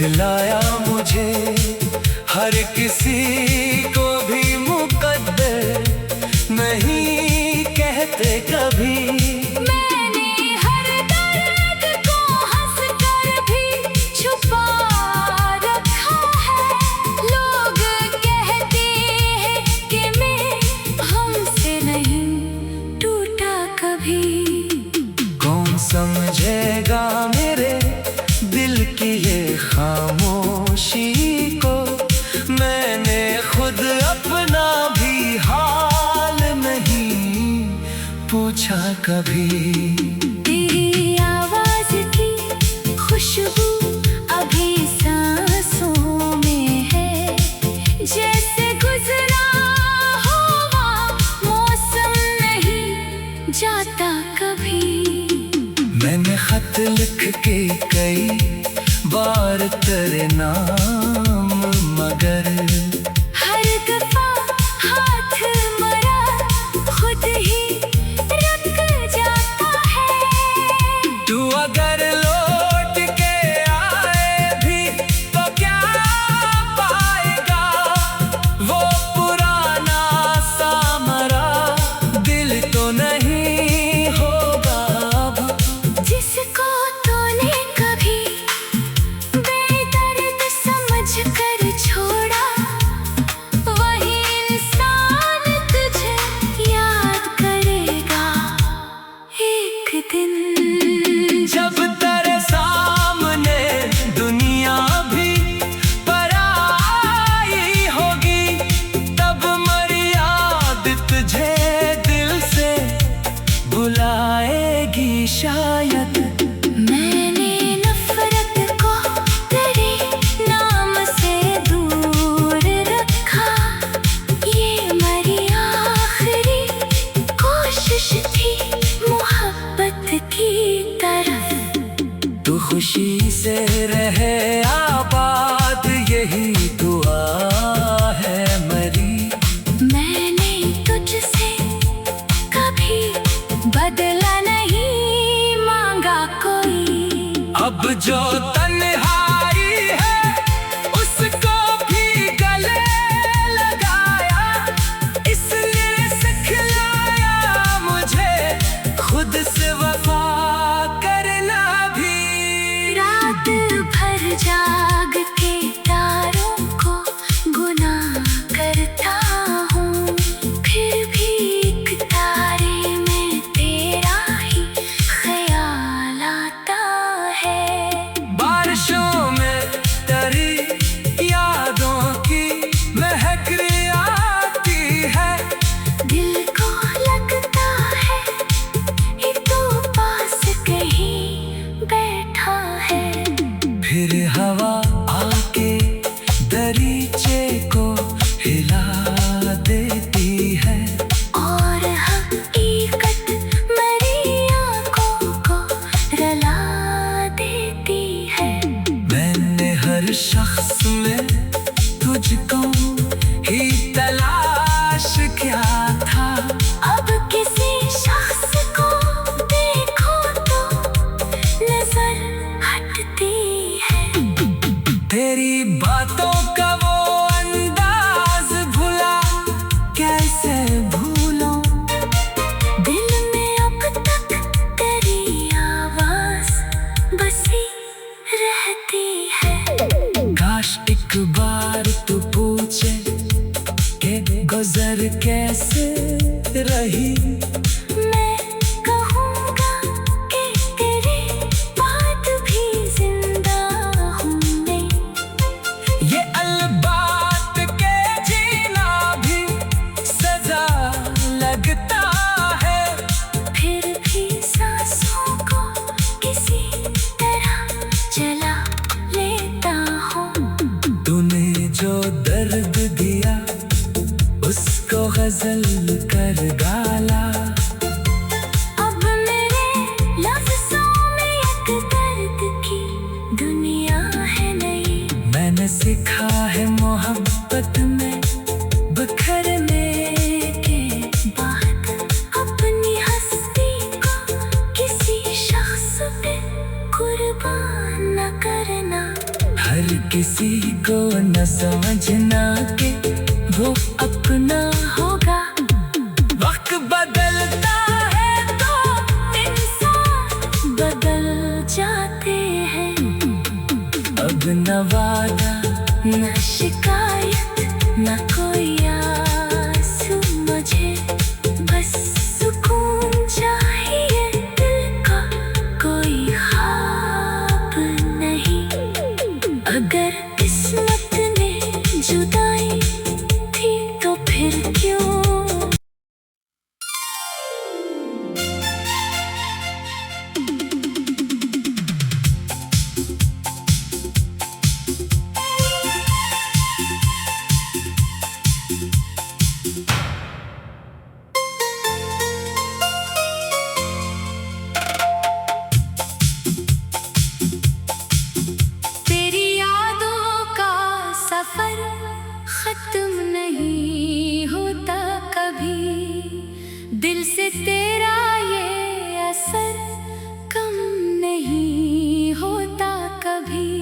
सिखलाया मुझे हर किसी को भी मुकद्दर नहीं कहते कभी। मैंने हर दर्द को हंस कर भी छुपा रखा है। लोग कहते हैं कि मैं हमसे नहीं टूटा कभी। कौन समझेगा मेरे दिल की ये खामोशी को, मैंने खुद अपना भी हाल नहीं पूछा कभी। तेरी आवाज की खुशबू अभी सांसों में है, जैसे गुजरा हुआ मौसम नहीं जाता कभी। मैंने खत लिख के कई बार तेरे नाम, मगर हर दफा हाथ मरा खुद ही रुक जाता है। तू अगर लौट के आए भी तो क्या पाएगा, वो पुराना सा मरा दिल तो नहीं होगा अब। जिसको तूने कभी बेदर्द समझ कर छोड़ा, वही इंसान तुझे याद करेगा एक दिन। जब तेरे सामने दुनिया भी पराई होगी, तब मेरी याद तुझे दिल से बुलाएगी शायद। मैंने नफरत को तेरे नाम से दूर रखा, ये मेरी आखिरी कोशिश थी मोहब्बत की तरफ। तू खुशी से रहे आबाद, यही दुआ है मेरी। मैंने तुझसे कभी बदला नहीं मांगा कोई। अब जो तन्हाई है उसको भी गले लगाया, इसलिए सिखलाया मुझे खुद से वफा करना भी। रात भर जाग के तारों को गुनाह करता हूँ, फिर भी एक तारे में तेरा ही ख्याल आता है। बारिशों में तेरी यादों की महक आती है। दिल को लगता है ये तो पास कहीं बैठा है। फिर हवा आके दरीचे को हिला देती है, और हकीकत मेरी आँखों को रुला देती है। मैंने हर शख्स में तुझको ही तलाश किया था। अब किसी शख्स को देखो तो नजर हटती है। तेरी बातों का वो अंदाज भुला कैसे भूलूं, दिल में अब तक तेरी आवाज बसी रहती है। काश एक बार तू पूछे कि गुजर कैसे रही, मैं कहूँगा कि तेरे बाद भी जिंदा हूँ मैं। ये अलबात के जीना भी सजा लगता है। फिर भी सांसों को किसी तरह चला लेता हूँ। तूने जो दर्द दिया उसको गजल कर डाला। किसी को न समझना कि वो अपना होगा। वक्त बदलता है तो इंसान बदल जाते हैं। अब न वादा न शिकायत न कोई आंसू मुझे, बस सुकून चाहिए दिल का, कोई ख्वाब नहीं। अगर किस्मत ने जुदाई थी तो फिर क्यों? तेरी यादों का सफर खत्म नहीं होता कभी, दिल से तेरा ये असर कम नहीं होता कभी।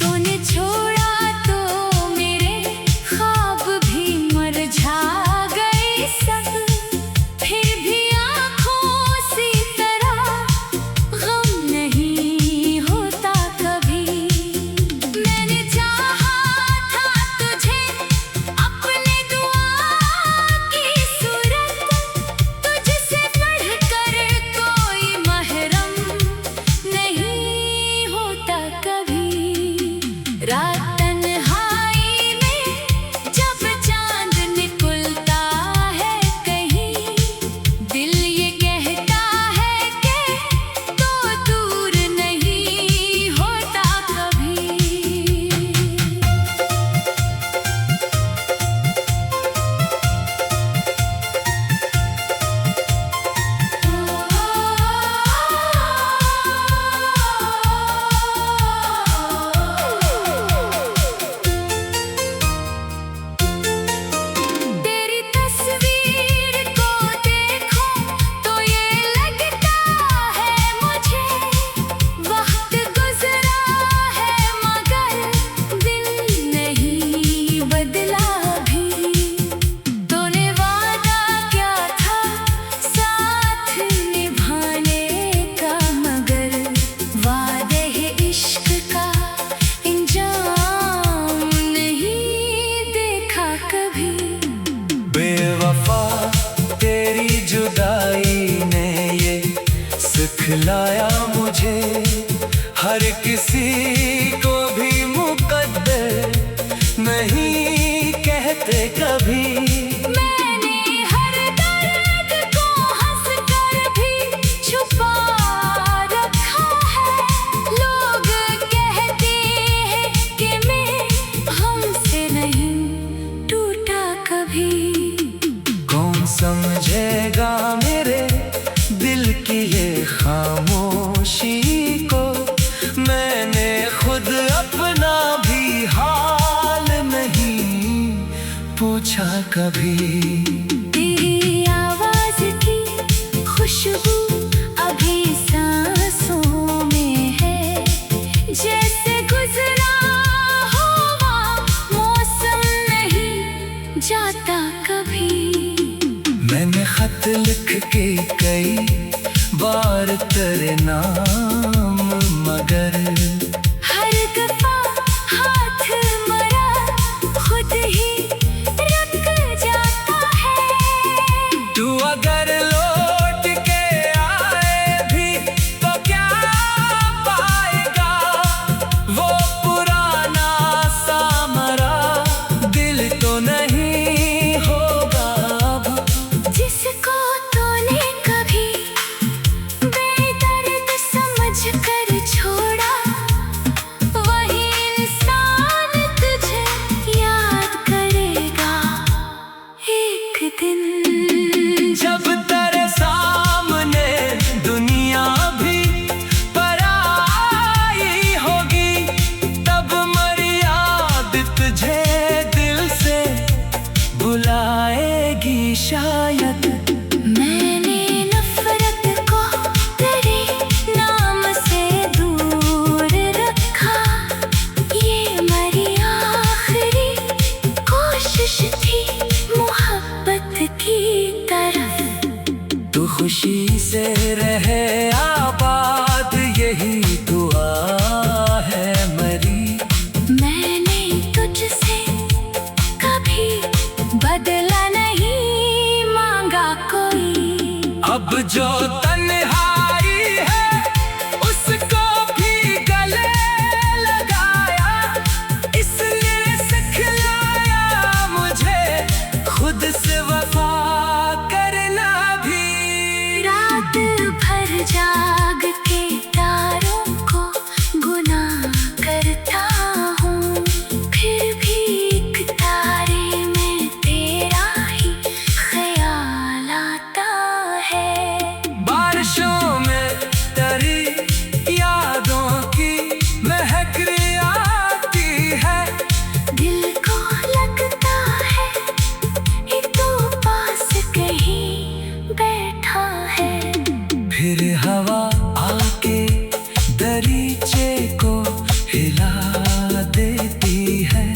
तूने छोड़ा तो मेरे ख्वाब भी मुरझा गए सब, फिर भी आँखों सी तरह गम नहीं होता कभी। मैंने चाहा था तुझे अपने दुआ की सूरत, तुझसे बढ़कर कोई महरम नहीं होता कभी। रात तन्हाई में जब चांद निकलता है कहीं, दिल ये कहता है कि तो दूर नहीं होता कभी। तेरी तस्वीर को देखो तो ये लगता है मुझे, वक्त गुजरा है मगर दिल नहीं बदला भी। तूने वादा क्या था साथ निभाने का, मगर वादे इश्क का इंजाम नहीं देखा कभी। बेवफा तेरी जुदाई ने ये सिखलाया मुझे, हर किसी को भी मुकद्दर नहीं कहते कभी। मैंने हर दर्द को हंस कर भी छुपा रखा है, लोग कहते हैं कि मैं हमसे नहीं टूटा कभी। कौन समझेगा मेरे दिल की ये खामोशी को, मैंने खुद अपना भी हाल नहीं पूछा कभी। तेरी आवाज की खुशबू अभी सांसों में है, जैसे गुजरा हुआ मौसम नहीं जाता कभी। मैंने खत लिख के कई बार तेरे नाम, मगर हर दफा हाथ मरा खुद ही रख जाता है। तू अगर लौट के आए भी तो क्या पाएगा, वो पुराना सा मरा दिल तो नहीं होगा अब। जिसको तूने कभी बेदर्द समझ कर छोड़ा, वही इंसान तुझे याद करेगा एक दिन। जब तेरे सामने दुनिया भी पराई होगी, तब मरी याद तुझे दिल से बुलाएगी शायद। मैंने नफरत को तेरे नाम खुशी से रहे आबाद, यही दुआ है मेरी। मैंने तुझसे कभी बदला नहीं मांगा कोई। अब जो तन्हाई है उसको भी गले लगाया, इसने सिखलाया मुझे खुद से वफा करना भी। रात भर जाग के तारों को गुनाह करता हूँ, फिर भी एक तारे में तेरा ही ख्याल आता है। बारिशों में तेरी यादों की महक आती है, दिल को लगता है ये तो पास कहीं बैठा है। फिर हवा आके दरीचे को हिला देती है,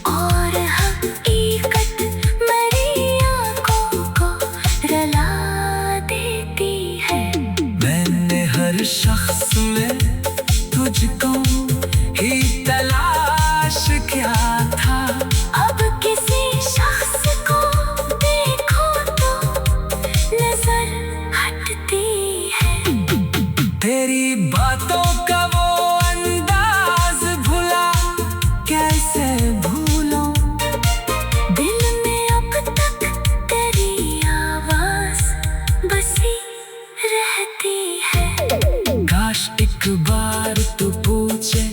और हकीकत मेरी आँखों को रुला देती है। मैंने हर शख्स में तुझको ही तलाश किया था। अब किसी शख्स को देखो तो नजर हटती है। तेरी बातों का वो अंदाज भुला कैसे भूलूं, दिल में अब तक तेरी आवाज बसी रहती है। काश एक बार तू पूछे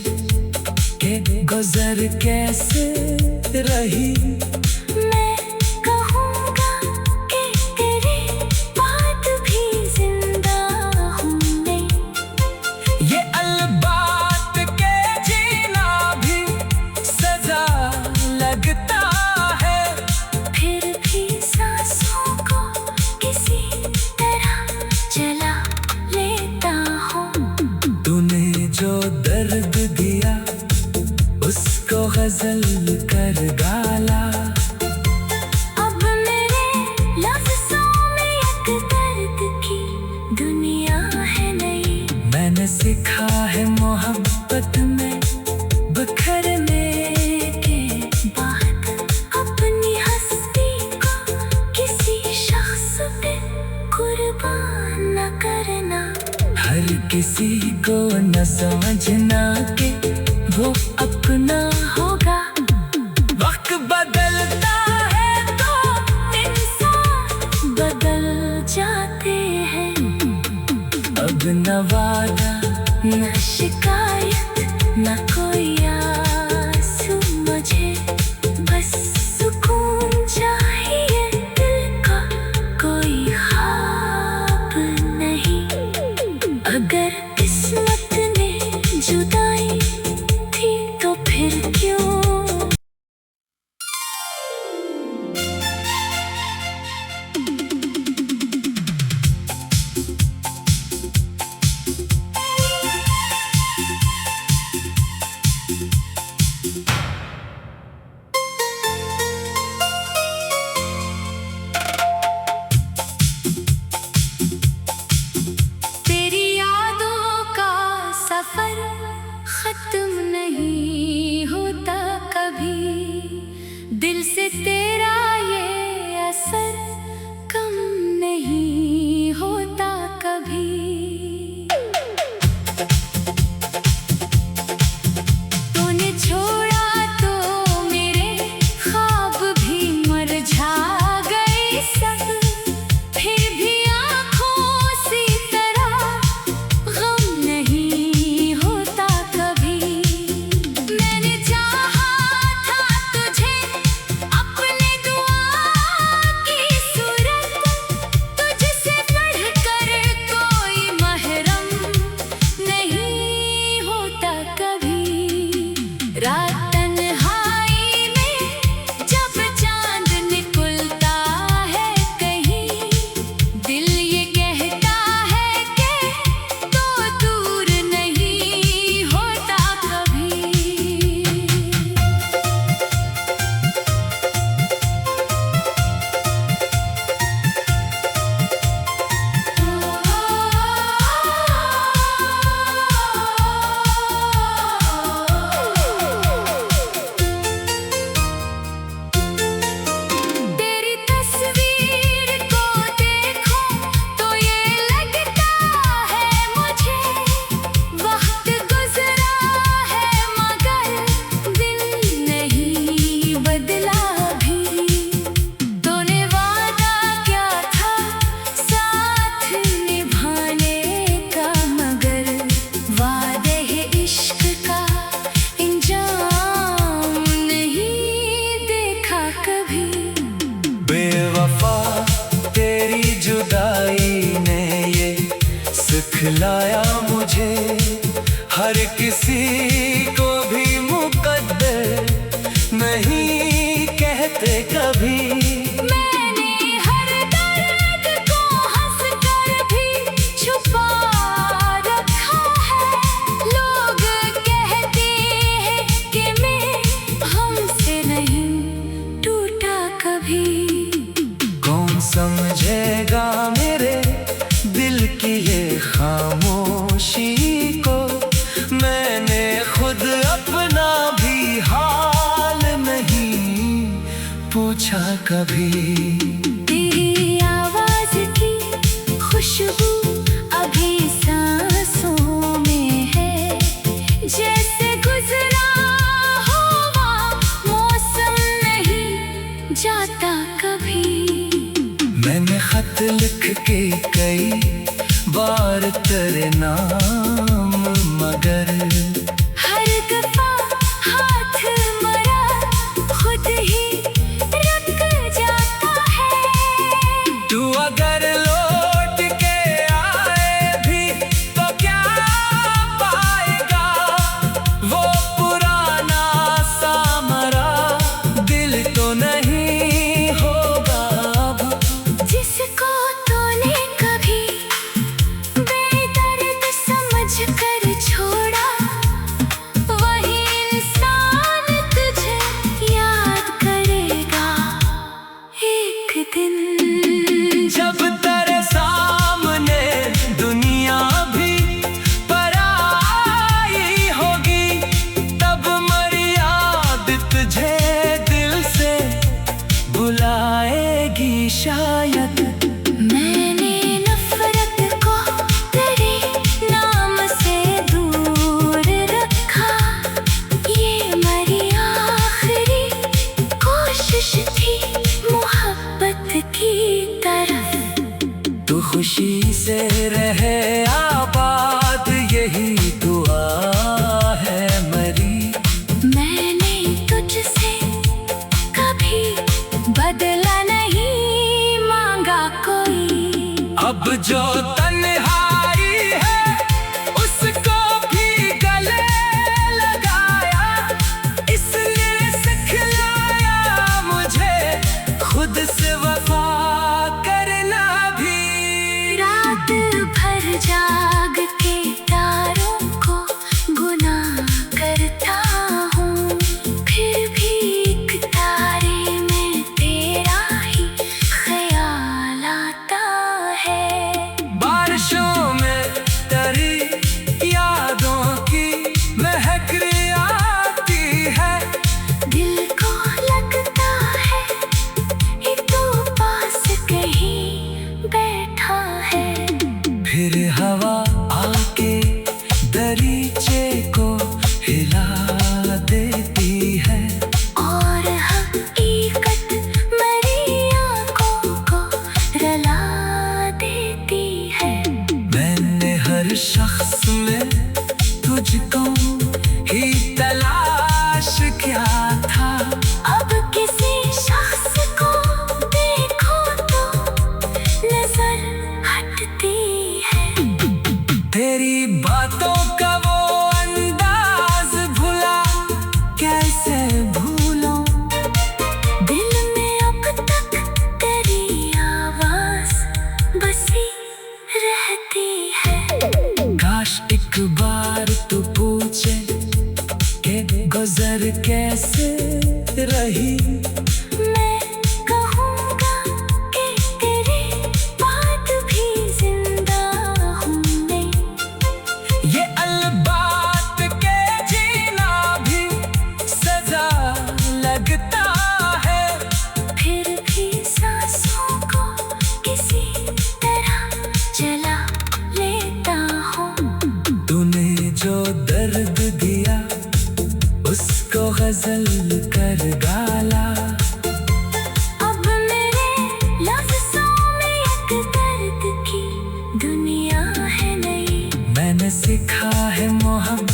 कि गुजर कैसे रही, मैं कहूँगा कि तेरे बाद भी जिंदा हूँ मैं। ये अलबात के जीना भी सजा लगता है। फिर भी सांसों को किसी तरह जला लेता हूँ। तूने जो दर्द दिया उसको गजल कर डाला। अब मेरे लफ्ज़ों में एक दर्द की दुनिया है नई। मैंने सीखा है मोहब्बत में बिखरने के बात अपनी हस्ती को किसी शख्स पे कुर्बान न करना। हर किसी को न समझना कि वो अपना होगा वक्त बदलता है तो इंसान बदल जाते हैं। अब न वादा न शिकायत न कोई आंसू मुझे, बस सुकून चाहिए दिल का, कोई ख्वाब नहीं। अगर किस्मत ने जुदाई थी तो फिर क्यों सिखलाया मुझे हर किसी को भी मुकद्दर नहीं कहते कभी। मैंने हर दर्द को हंसकर भी छुपा रखा है। लोग कहते हैं कि मैं हमसे नहीं टूटा कभी। कौन समझेगा मेरे दिल की ये खामोशी को, मैंने खुद अपना भी हाल नहीं पूछा कभी। तेरी आवाज की खुशबू अभी सांसों में है, जैसे गुजरा हुआ मौसम नहीं जाता कभी। मैंने खत लिख के कई बार तेरे नाम, मगर हर दफा हाथ मरा खुद ही रख जाता है। तू अगर लौट के आए भी तो क्या पाएगा, वो पुराना सा मरा दिल तो नहीं होगा अब। जिसको तूने कभी बेदर्द समझ कर छोड़ा, वही इंसान तुझे याद करेगा एक दिन। जब तेरे सामने दुनिया भी पराई होगी, तब मरी याद तुझे दिल से बुलाएगी शायद। मैंने नफरत को तेरे नाम से दूर रखा, ये मेरी आखिरी कोशिश थी मोहब्बत की तरफ। तू खुशी से रहे आबाद, यही दुआ है मरी। मैंने तुझसे कभी बदला नहीं मांगा कोई। अब जो तन्हाई है उसको भी गले लगाया, इसने सिखलाया मुझे खुद से वफा करना भी। रात भर जाग के तारों को गुनाह करता हूँ, फिर भी एक तारे में तेरा ही ख्याल आता है। बारिशों में तेरी यादों की महक आती है। दिल को लगता है कि तू पास कहीं बैठा है। फिर हवा आके दरीचे को हिला देती है, और हकीकत मेरी आंखों को रुला देती है। मैंने हर शख्स में तुझको ही तलाश किया था। अब किसी शख्स को देखो तो नजर हटती है। तेरी बातों का वो अंदाज भुला कैसे भूलूं, दिल में अब तक तेरी आवाज बसी रहती है। काश एक बार तू पूछे कि गुजर कैसे रही, मैं कहूँगा कि तेरे बाद भी जिंदा हूँ मैं। ये अलबात के जीना भी सजा लगता है। फिर भी सांसों को किसी तरह जला लेता हूँ। तूने जो दर्द दिया उसको गजल कर डाला। अब मेरे लफ्ज़ों में एक दर्द की दुनिया है नई। मैंने सीखा है मोहब्बत